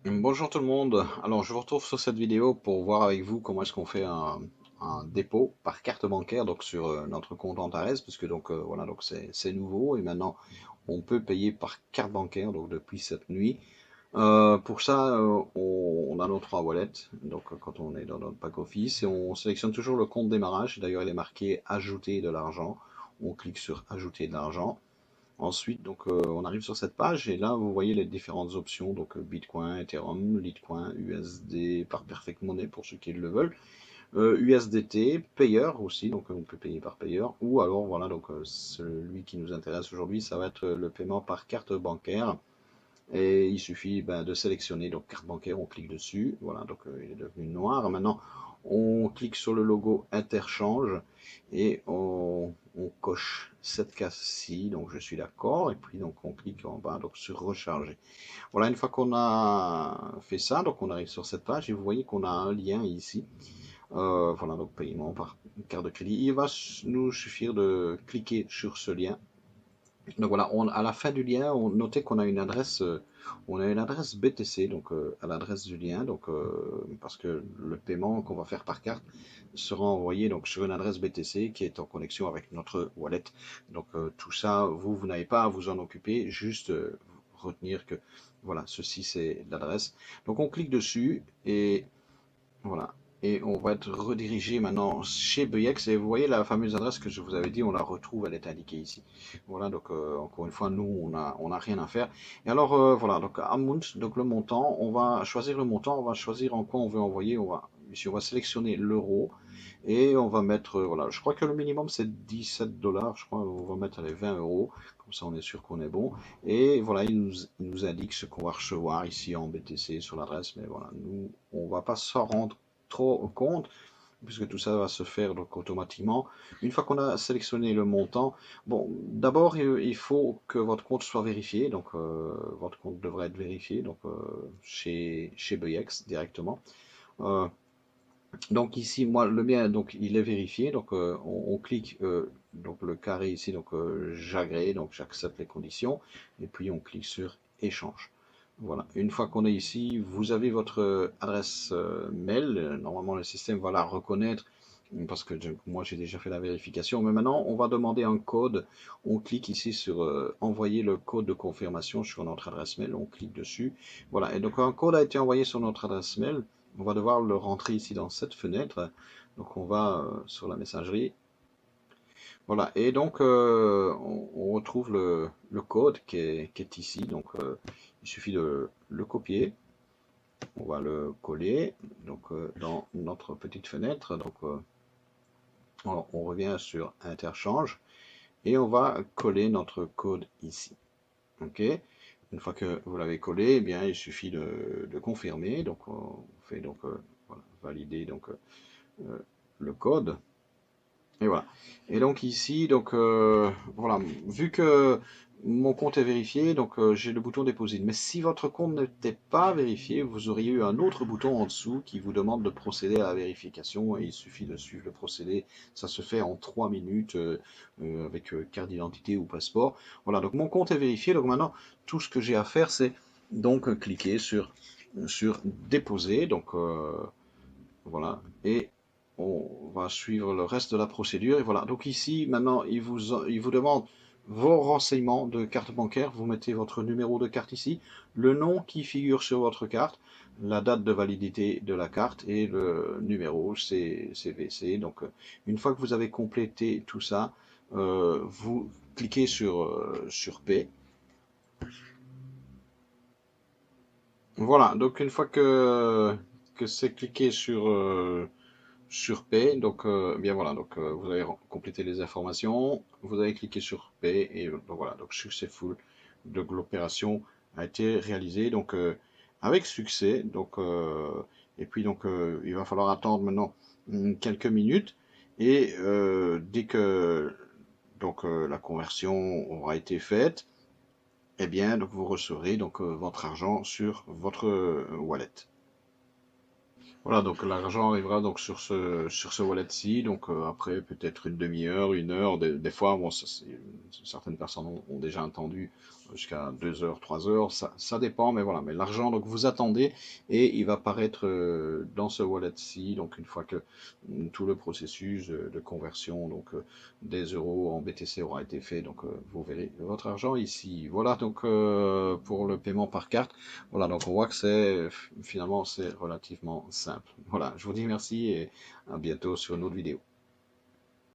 Bonjour tout le monde. Alors je vous retrouve sur cette vidéo pour voir avec vous comment est-ce qu'on fait un dépôt par carte bancaire donc sur notre compte Antares parce que donc voilà donc c'est nouveau et maintenant on peut payer par carte bancaire donc depuis cette nuit. Pour ça on a nos trois wallets donc quand on est dans notre pack office et on sélectionne toujours le compte démarrage. D'ailleurs il est marqué ajouter de l'argent. On clique sur ajouter de l'argent. Ensuite, donc, on arrive sur cette page et là, vous voyez les différentes options, donc Bitcoin, Ethereum, Litecoin, USD par Perfect Money pour ceux qui le veulent, USDT, Payer aussi, donc on peut payer par Payer, ou alors voilà, donc celui qui nous intéresse aujourd'hui, ça va être le paiement par carte bancaire. Et il suffit de sélectionner donc carte bancaire, on clique dessus, voilà, donc il est devenu noir. Maintenant, on clique sur le logo interchange et on coche cette case-ci, donc je suis d'accord, et puis donc on clique en bas donc sur recharger. Voilà, une fois qu'on a fait ça, donc on arrive sur cette page et vous voyez qu'on a un lien ici. Voilà, donc paiement par carte de crédit. Il va nous suffire de cliquer sur ce lien donc voilà, à la fin du lien, on notait qu'on a on a une adresse BTC, donc à l'adresse du lien, donc parce que le paiement qu'on va faire par carte sera envoyé donc sur une adresse BTC qui est en connexion avec notre wallet. Donc tout ça, vous n'avez pas à vous en occuper, juste retenir que voilà, ceci c'est l'adresse. Donc on clique dessus et voilà. Et on va être redirigé maintenant chez Beyex. Et vous voyez la fameuse adresse que je vous avais dit, on la retrouve, elle est indiquée ici. Voilà, donc encore une fois, nous, on a rien à faire. Et alors, voilà, donc Amount, donc le montant, on va choisir le montant, on va choisir en quoi on veut envoyer. Ici, on va sélectionner l'euro et on va mettre, voilà, je crois que le minimum c'est 17 dollars, je crois, on va mettre les 20 euros, comme ça on est sûr qu'on est bon. Et voilà, il nous indique ce qu'on va recevoir ici en BTC sur l'adresse, mais voilà, nous, on va pas s'en rendre trop compte, puisque tout ça va se faire donc automatiquement. Une fois qu'on a sélectionné le montant, bon, d'abord il faut que votre compte soit vérifié, donc votre compte devrait être vérifié donc chez Beyex directement. Euh, donc ici, moi, le mien, donc il est vérifié. Donc on clique donc le carré ici, donc j'agrée, donc j'accepte les conditions, et puis on clique sur échange. Voilà. Une fois qu'on est ici, vous avez votre adresse mail. Normalement, le système va la reconnaître parce que moi j'ai déjà fait la vérification. Mais maintenant, on va demander un code. On clique ici sur envoyer le code de confirmation sur notre adresse mail. On clique dessus. Voilà. Et donc un code a été envoyé sur notre adresse mail. On va devoir le rentrer ici dans cette fenêtre. Donc on va sur la messagerie. Voilà, et donc on retrouve le code qui est ici. Donc il suffit de le copier. On va le coller donc, dans notre petite fenêtre. Donc on revient sur interchange et on va coller notre code ici. Ok. Une fois que vous l'avez collé, eh bien, il suffit de confirmer. Donc on fait donc voilà, valider donc le code. Et voilà. Et donc ici, donc voilà, vu que mon compte est vérifié, donc j'ai le bouton déposer. Mais si votre compte n'était pas vérifié, vous auriez eu un autre bouton en dessous qui vous demande de procéder à la vérification. Et il suffit de suivre le procédé. Ça se fait en 3 minutes avec carte d'identité ou passeport. Voilà, donc mon compte est vérifié. Donc maintenant, tout ce que j'ai à faire, c'est donc cliquer sur déposer. Donc voilà. Et on va suivre le reste de la procédure. Et voilà. Donc ici, maintenant, il vous demande vos renseignements de carte bancaire. Vous mettez votre numéro de carte ici, le nom qui figure sur votre carte, la date de validité de la carte et le numéro CVC. Donc, une fois que vous avez complété tout ça, vous cliquez sur P. Voilà. Donc, une fois que c'est cliqué sur P. Donc, bien voilà, donc vous avez complété les informations, vous avez cliqué sur P et donc voilà, donc successful. Donc l'opération a été réalisée donc avec succès. Donc et puis donc il va falloir attendre maintenant quelques minutes et dès que donc la conversion aura été faite, eh bien donc vous recevrez donc votre argent sur votre wallet. Voilà, donc l'argent arrivera donc sur ce wallet-ci, donc après peut-être une demi-heure, une heure, des fois, bon, certaines personnes ont déjà attendu jusqu'à 2 heures, 3 heures, ça dépend, mais voilà. Mais l'argent, donc vous attendez et il va apparaître dans ce wallet-ci, donc une fois que tout le processus de conversion donc des euros en BTC aura été fait, donc vous verrez votre argent ici. Voilà donc pour le paiement par carte. Voilà, donc on voit que c'est finalement c'est relativement simple. Voilà, je vous dis merci et à bientôt sur une autre vidéo.